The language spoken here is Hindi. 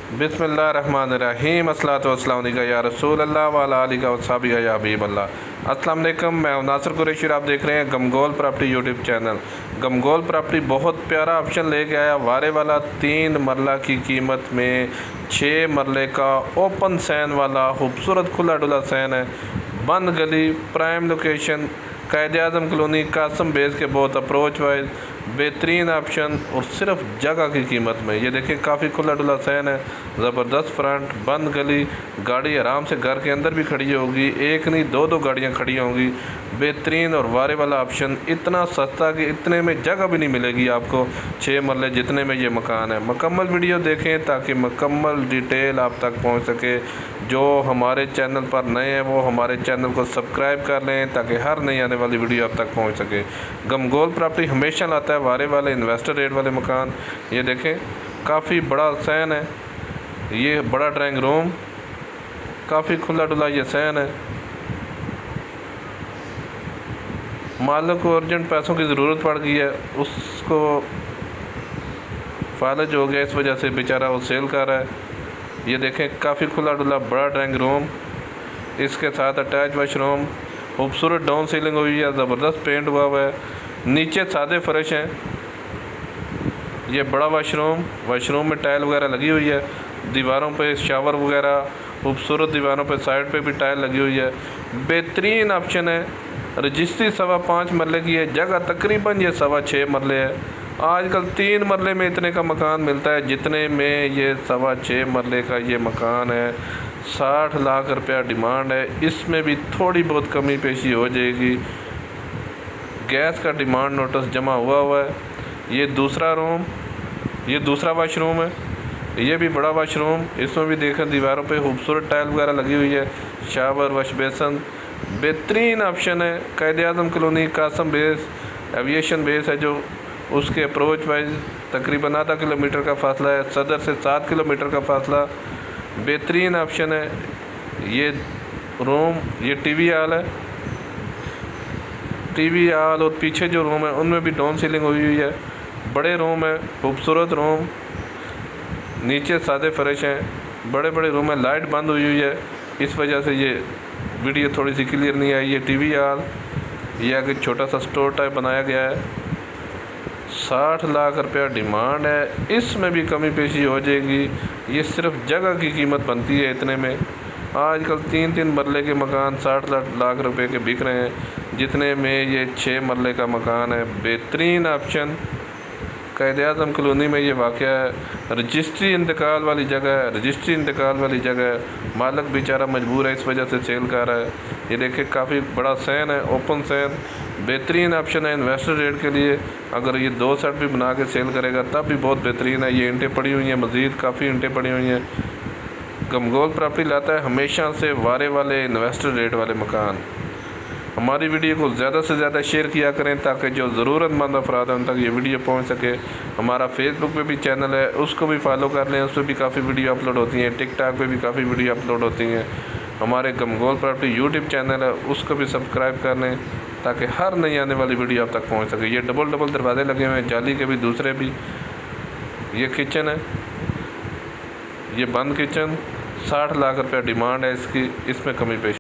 बिस्मिल्लाहिर्रहमानिर्रहीम अस्सलातु वस्सलामु अलैका या रसूल अल्लाह व अला आलिका व सहाबिका या हबीब अल्लाह। अस्सलाम वालेकुम, मैं नासिर कुरैशी, आप देख रहे हैं गमगोल प्रॉपर्टी यूट्यूब चैनल। गमगोल प्रॉपर्टी बहुत प्यारा ऑप्शन लेके आया, वारे वाला 3 मरला की कीमत में 6 मरले का ओपन सैन वाला खूबसूरत खुला डुला सैन है। बंद गली, prime location, Quaid-e-Azam colony, Qasim base के बहुत अप्रोच वाइज बेहतरीन ऑप्शन और सिर्फ जगह की कीमत में। ये देखिए काफ़ी खुला डुला सैन है, ज़बरदस्त फ्रंट, बंद गली, गाड़ी आराम से घर के अंदर भी खड़ी होगी, एक नहीं दो गाड़ियाँ खड़ी होंगी। बेहतरीन और वारे वाला ऑप्शन, इतना सस्ता कि इतने में जगह भी नहीं मिलेगी आपको 6 मरले जितने में ये मकान है। मुकम्मल वीडियो देखें ताकि मुकम्मल डिटेल आप तक पहुँच सके। जो हमारे चैनल पर नए हैं वो हमारे चैनल को सब्सक्राइब कर लें ताकि हर नई आने वाली वीडियो आप तक पहुंच सके। गमगोल प्रॉपर्टी हमेशा लाता है वारे वाले इन्वेस्टर रेट वाले मकान। ये देखें काफ़ी बड़ा सैन है, ये बड़ा ड्राइंग रूम, काफ़ी खुला डुला ये सैन है। मालिक को अर्जेंट पैसों की ज़रूरत पड़ गई है, उसको फालज हो गया, इस वजह से बेचारा वो सेल कर रहा है। ये देखें काफ़ी खुला डुला बड़ा ड्राइंग रूम, इसके साथ अटैच वाशरूम, खूबसूरत डाउन सीलिंग हुई है, ज़बरदस्त पेंट हुआ हुआ है, नीचे सादे फर्श हैं। ये बड़ा वाशरूम में टाइल वगैरह लगी हुई है, दीवारों पे शावर वगैरह, खूबसूरत दीवारों पे साइड पे भी टाइल लगी हुई है। बेहतरीन ऑप्शन है। रजिस्ट्री 5.25 मरले की है, जगह तकरीबन ये 6.25 मरले है। आजकल 3 मरले में इतने का मकान मिलता है जितने में ये 6.25 मरले का ये मकान है। 60 लाख रुपया डिमांड है, इसमें भी थोड़ी बहुत कमी पेशी हो जाएगी। गैस का डिमांड नोटिस जमा हुआ है। ये दूसरा वाशरूम है, ये भी बड़ा वाशरूम, इसमें भी देखें दीवारों पे खूबसूरत टाइल वगैरह लगी हुई है, शावर वश बेसन। बेहतरीन ऑप्शन है। Quaid-e-Azam colony, Qasim base, aviation base है जो, उसके अप्रोच वाइज तकरीबन आधा किलोमीटर का फासला है, सदर से 7 किलोमीटर का फासला। बेहतरीन ऑप्शन है। ये रूम, ये टीवी हॉल है, टीवी हॉल और पीछे जो रूम है उनमें भी डाउन सीलिंग हुई हुई है। बड़े रूम है, खूबसूरत रूम, नीचे सादे फर्श हैं, बड़े रूम है। लाइट बंद हुई है, इस वजह से ये वीडियो थोड़ी सी क्लियर नहीं आई। ये टीवी हॉल, ये आगे छोटा सा स्टोर टाइप बनाया गया है। 60 लाख रुपया डिमांड है, इसमें भी कमी पेशी हो जाएगी। ये सिर्फ जगह की कीमत बनती है इतने में। आजकल 3 मरले के मकान 60 लाख रुपए के बिक रहे हैं, जितने में ये 6 मरले का मकान है। बेहतरीन ऑप्शन। कायद-ए-आज़म कॉलोनी में ये वाक़या है। रजिस्ट्री इंतकाल वाली जगह है, मालिक बेचारा मजबूर है, इस वजह से सेल कर रहा है। ये देखिए काफ़ी बड़ा सैन है, ओपन सैन। बेहतरीन ऑप्शन है इन्वेस्टर रेट के लिए। अगर ये 2 सेट भी बना के सेल करेगा तब भी बहुत बेहतरीन है। ये ईंटें पड़ी हुई हैं, मज़ीद काफ़ी ईंटें पड़ी हुई हैं। गमगोल प्रॉपर्टी लाता है हमेशा से वारे वाले इन्वेस्टर रेट वाले मकान। हमारी वीडियो को ज़्यादा से ज़्यादा शेयर किया करें ताकि जो ज़रूरतमंद अफराद हैं उन तक ये वीडियो पहुंच सके। हमारा फेसबुक पे भी चैनल है, उसको भी फॉलो कर लें, उस पर भी काफ़ी वीडियो अपलोड होती हैं। टिकटॉक पे भी काफ़ी वीडियो अपलोड होती हैं। हमारे गमगोल प्रॉपर्टी यूट्यूब चैनल है, उसको भी सब्सक्राइब कर लें ताकि हर नई आने वाली वीडियो आप तक पहुँच सके। ये डबल दरवाजे लगे हुए हैं, जाली के भी, दूसरे भी। ये किचन है, ये बंद किचन, 60 लाख रुपया डिमांड है इसकी, इसमें कमी पेश